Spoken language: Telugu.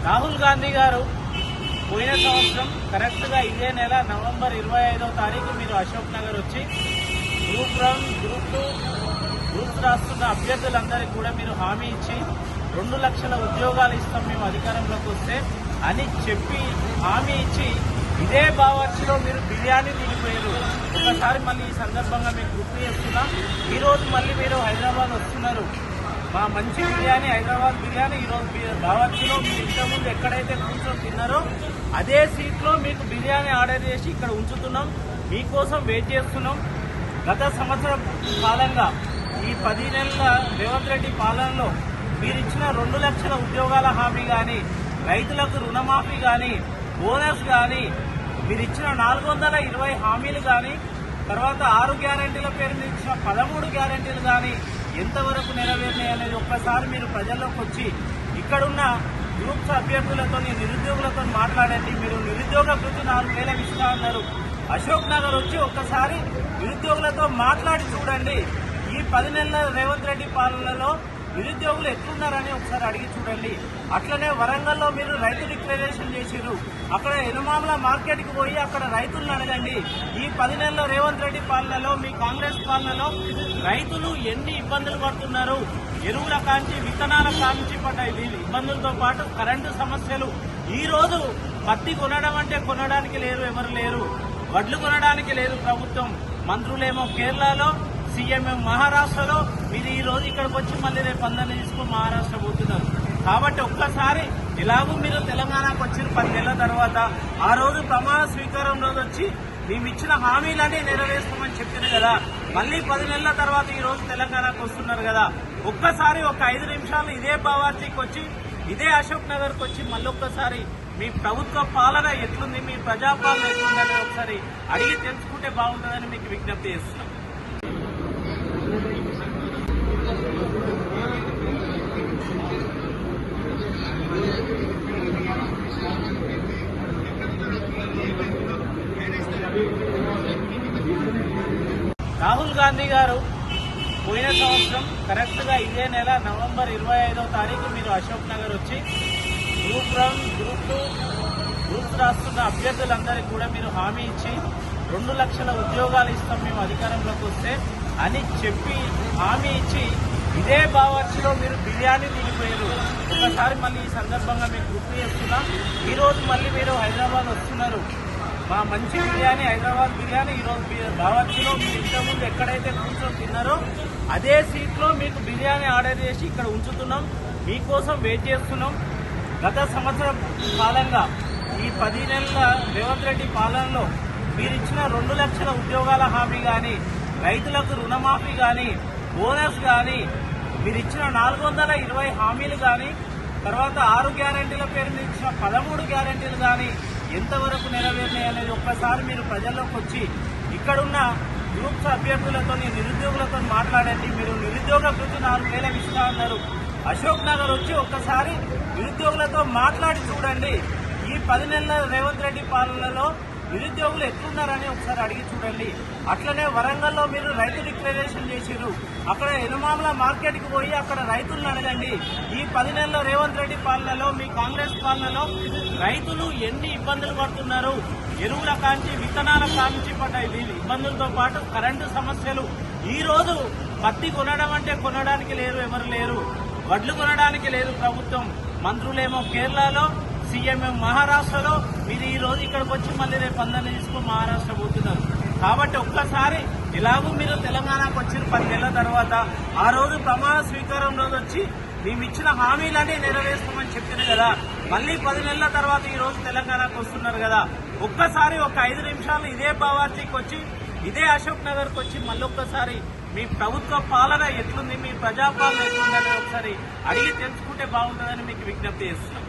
రాహుల్ గాంధీ గారు పోయిన సంవత్సరం కరెక్ట్గా ఇదే నెల నవంబర్ 25వ తారీఖు మీరు అశోక్ నగర్ వచ్చి గ్రూప్ 1, గ్రూప్ 2 గ్రూప్స్ రాస్తున్న అభ్యర్థులందరికీ కూడా మీరు హామీ ఇచ్చి 2 లక్షల ఉద్యోగాలు ఇస్తాం మేము అధికారంలోకి వస్తే అని చెప్పి హామీ ఇచ్చి ఇదే బావర్చిలో మీరు బిర్యానీ తినిపోయారు. ఒకసారి మళ్ళీ ఈ సందర్భంగా మీకు గుర్తు చేస్తున్నా, ఈరోజు మళ్ళీ మీరు హైదరాబాద్ వస్తున్నారు. మా మంచి బిర్యానీ, హైదరాబాద్ బిర్యానీ ఈరోజు బావర్చిలో మీరు ఇంతకుముందు ఎక్కడైతే కూర్చొని తిన్నారో అదే సీట్లో మీకు బిర్యానీ ఆర్డర్ చేసి ఇక్కడ ఉంచుతున్నాం, మీకోసం వెయిట్ చేస్తున్నాం. గత సంవత్సరం కాలంగా ఈ 10 నెలల రేవంత్ రెడ్డి పాలనలో మీరిచ్చిన 2 లక్షల ఉద్యోగాల హామీ కానీ, రైతులకు రుణమాఫీ కానీ, బోనస్ కానీ, మీరిచ్చిన 420 హామీలు కానీ, తర్వాత 6 గ్యారంటీల పేరు మీద ఇచ్చిన 13 గ్యారంటీలు కానీ ఎంతవరకు నెరవేరినాయి అనేది ఒక్కసారి మీరు ప్రజల్లోకి వచ్చి ఇక్కడున్న గ్రూప్స్ అభ్యర్థులతో, నిరుద్యోగులతో మాట్లాడండి. మీరు నిరుద్యోగ వృత్తి 4,000 ఇస్తా అన్నారు. అశోక్ నగర్ వచ్చి ఒక్కసారి నిరుద్యోగులతో మాట్లాడి చూడండి. ఈ 10 నెలల రేవంత్ రెడ్డి పాలనలో నిరుద్యోగులు ఎట్లున్నారని ఒకసారి అడిగి చూడండి. అట్లనే వరంగల్లో మీరు రైతు డిక్లరేషన్ చేసిర్రు. అక్కడ ఎనుమాముల మార్కెట్కి పోయి అక్కడ రైతులను అడగండి. ఈ 10 నెలల రేవంత్ రెడ్డి పాలనలో, మీ కాంగ్రెస్ పాలనలో రైతులు ఎన్ని ఇబ్బందులు పడుతున్నారు. ఎరువుల కాంచి, విత్తనాల కాంచి పడ్డ ఇబ్బందులతో పాటు కరెంటు సమస్యలు. ఈ రోజు పత్తి కొనడం అంటే కొనడానికి లేరు, ఎవరు లేరు. వడ్లు కొనడానికి లేదు ప్రభుత్వం. మంత్రులేమో కేరళలో, సీఎం మహారాష్ట్రలో. మీరు ఈ రోజు ఇక్కడికి వచ్చి మళ్ళీ రేపు అందరినీ తీసుకుని మహారాష్ట్ర పోతున్నారు. కాబట్టి ఒక్కసారి ఎలాగూ మీరు తెలంగాణకు వచ్చిన 10 నెలల తర్వాత ఆ రోజు ప్రమాణ స్వీకారం రోజు వచ్చి మేము ఇచ్చిన హామీలన్నీ నెరవేర్స్తామని చెప్పారు కదా. మళ్ళీ 10 నెలల తర్వాత ఈ రోజు తెలంగాణకు వస్తున్నారు కదా. ఒక్కసారి ఒక 5 నిమిషాలు ఇదే బావార్చికి వచ్చి, ఇదే అశోక్ నగర్కి వచ్చి మళ్ళొక్కసారి మీ ప్రభుత్వ పాలన ఎట్లుంది, మీ ప్రజాపాలన ఎట్లుందని ఒకసారి అడిగి తెలుసుకుంటే బాగుంటుందని మీకు విజ్ఞప్తి చేస్తున్నాం. రాహుల్ గాంధీ గారు పోయిన సంవత్సరం కరెక్ట్గా ఇదే నెల నవంబర్ 25వ తారీఖు మీరు అశోక్ నగర్ వచ్చి గ్రూప్ 1, గ్రూప్ 2 గ్రూప్స్ రాస్తున్న అభ్యర్థులందరికీ కూడా మీరు హామీ ఇచ్చి 2 లక్షల ఉద్యోగాలు ఇస్తాం మేము అధికారంలోకి వస్తే అని చెప్పి హామీ ఇచ్చి ఇదే బావర్చిలో మీరు బిర్యానీ తినిపోయారు. ఒకసారి మళ్ళీ ఈ సందర్భంగా మీకు గుర్తు చేస్తున్నా, ఈరోజు మళ్ళీ మీరు హైదరాబాద్ వస్తున్నారు. మా మంచి బిర్యానీ, హైదరాబాద్ బిర్యానీ ఈరోజు బావర్చిలో మీరు ఇంతకుముందు ఎక్కడైతే కూర్చొని తిన్నారో అదే సీట్లో మీకు బిర్యానీ ఆర్డర్ చేసి ఇక్కడ ఉంచుతున్నాం, మీకోసం వెయిట్ చేస్తున్నాం. గత సంవత్సరం కాలంగా ఈ 10 నెలల రేవంత్ రెడ్డి పాలనలో మీరిచ్చిన 2 లక్షల ఉద్యోగాల హామీ కానీ, రైతులకు రుణమాఫీ కానీ, బోనస్ కానీ, మీరిచ్చిన 420 హామీలు కానీ, తర్వాత 6 గ్యారంటీల పేరు మీద ఇచ్చిన 13 గ్యారంటీలు కానీ ఎంతవరకు నెరవేరినాయి అనేది ఒక్కసారి మీరు ప్రజల్లోకి వచ్చి ఇక్కడున్న గ్రూప్స్ అభ్యర్థులతో, నిరుద్యోగులతో మాట్లాడండి. మీరు నిరుద్యోగ వృత్తి 4,000 ఇస్తా అన్నారు. అశోక్ నగర్ వచ్చి ఒక్కసారి నిరుద్యోగులతో మాట్లాడి చూడండి. ఈ 10 నెలల రేవంత్ రెడ్డి పాలనలో నిరుద్యోగులు ఎట్లున్నారని ఒకసారి అడిగి చూడండి. అట్లనే వరంగల్లో మీరు రైతు డిక్లరేషన్ చేసిర్రు. అక్కడ ఎనుమాముల మార్కెట్కి పోయి అక్కడ రైతులను అడగండి. ఈ 10 నెలల రేవంత్ రెడ్డి పాలనలో, మీ కాంగ్రెస్ పాలనలో రైతులు ఎన్ని ఇబ్బందులు పడుతున్నారు. ఎరువుల కాంచి, విత్తనాల కాంచి పడ్డ ఇబ్బందులతో పాటు కరెంటు సమస్యలు. ఈ రోజు పత్తి కొనడం అంటే కొనడానికి లేరు, ఎవరు లేరు. వడ్లు కొనడానికి లేదు ప్రభుత్వం. మంత్రులేమో కేరళలో, సీఎం మహారాష్ట్రలో. మీరు ఈ రోజు ఇక్కడికి వచ్చి మళ్ళీ రేపు అందరినీ తీసుకుని మహారాష్ట్ర పోతున్నారు. కాబట్టి ఒక్కసారి ఎలాగూ మీరు తెలంగాణకు వచ్చిన 10 నెలల తర్వాత ఆ రోజు ప్రమాణ స్వీకారం రోజు వచ్చి మేము ఇచ్చిన హామీలన్నీ నెరవేర్స్తామని చెప్పారు కదా. మళ్ళీ 10 నెలల తర్వాత ఈ రోజు తెలంగాణకు వస్తున్నారు కదా. ఒక్కసారి ఒక 5 నిమిషాలు ఇదే బావార్చికి వచ్చి, ఇదే అశోక్ నగర్కి వచ్చి మళ్ళొక్కసారి మీ ప్రభుత్వ పాలన ఎట్లుంది, మీ ప్రజాపాలన ఎట్లుందని ఒకసారి అడిగి తెలుసుకుంటే బాగుంటుందని మీకు విజ్ఞప్తి చేస్తున్నాం.